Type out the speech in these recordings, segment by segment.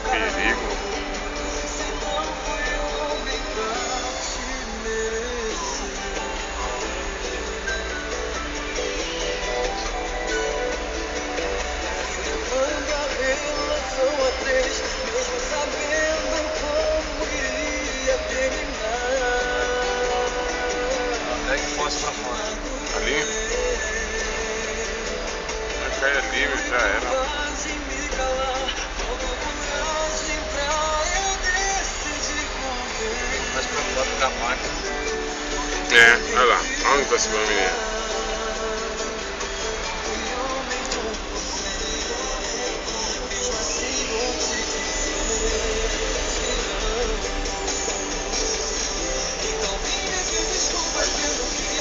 Perigo. Mesmo sabendo como iria terminar. Até que fosse pra fora. Ali? Vai cair ali, já era. Quase me calar, faltou coragem pra eu decidir correr. Mais pra fora da máquina. É, olha lá. Olha onde tá esse menino.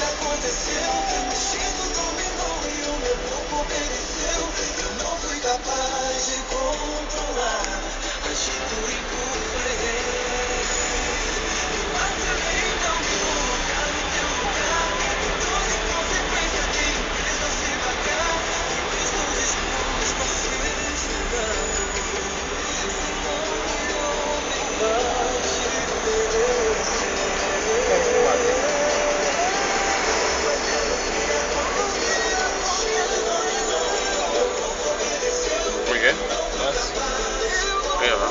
Aconteceu, o instinto dominou e o meu corpo obedeceu. Eu não fui capaz de controlar, agi por impulso, errei. Eu acabei não me colocar no teu lugar, e toda inconsequência tenho mesmo a se pagar. Eu estou disposto a ser julgado, senão o homem vai te merecer. Como é que é? Nossa. Olha lá.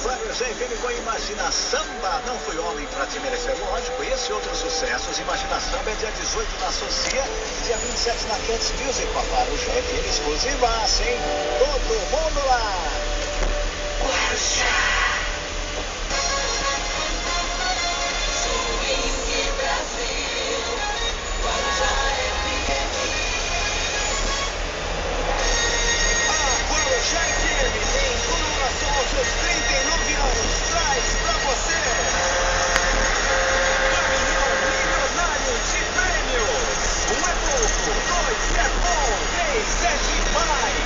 Guarujá FM com Imagina Samba, não fui homem pra te merecer, lógico. Esse e outros sucessos, Imagina Samba é dia 18 na Socia e dia 27 na Cants Music, com a Guarujá FM exclusivaça, hein? Todo mundo lá! Guarujá! Swing Brasil, Guarujá FM. A Guarujá FM, em comemoração aos seus 39 anos, traz pra você Caminhão Milionário de Prêmios. Um é pouco, dois é bom, três é demais.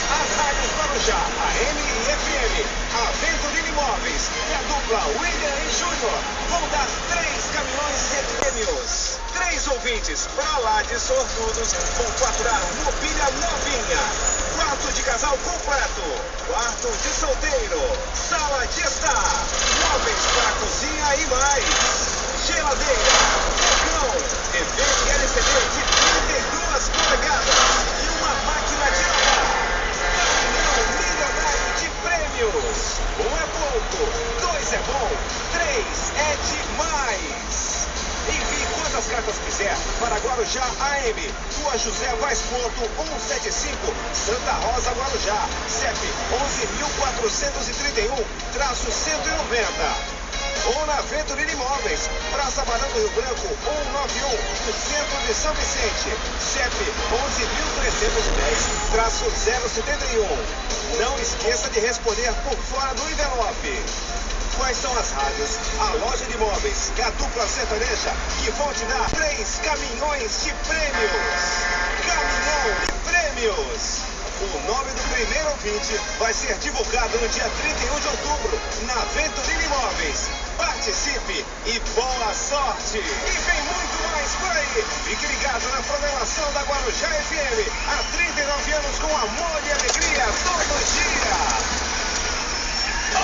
As rádios Guarujá, AM e FM, Aventura Imóveis e a dupla William e Júnior vão dar 3 caminhões de prêmios. 3 ouvintes pra lá de sortudos vão faturar mobília novinha. Quarto de casal completo, quarto de solteiro, sala de estar, móveis para cozinha e mais, geladeira, fogão, TV e LCD de 32 polegadas e uma máquina de lavar. Caminhão milionário de prêmios. Um é pouco, dois é bom, três é demais. Envie quantas cartas quiser para Guarujá AM, Rua José Vaz Porto, 175, Santa Rosa, Guarujá, CEP 11.431-190. Ou na Venturina Imóveis, Praça Barão do Rio Branco, 191, no centro de São Vicente, CEP 11.310-071. Não esqueça de responder por fora do envelope. Quais são as rádios, a loja de imóveis e a dupla sertaneja que vão te dar 3 caminhões de prêmios? Caminhão de prêmios! O nome do primeiro ouvinte vai ser divulgado no dia 31 de outubro, na Venturina Imóveis. Participe e boa sorte! E vem muito mais por aí! Fique ligado na programação da Guarujá FM. Há 39 anos com amor e alegria todo dia!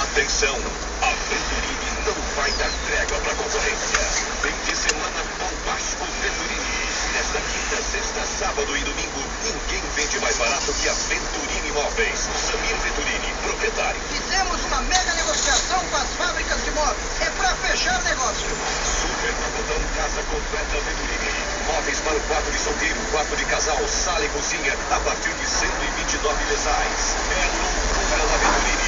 Atenção! A Venturini não vai dar trégua para a concorrência. Fim de semana bombástico Venturini. Nesta quinta, sexta, sábado e domingo, ninguém vende mais barato que a Venturini Imóveis. Samir Venturini, proprietário. Fizemos uma mega negociação com as fábricas de móveis. É para fechar negócio. Super Napotão, casa completa Venturini. Móveis para o quarto de solteiro, quarto de casal, sala e cozinha, a partir de 129 mensais. É loucura na Venturini.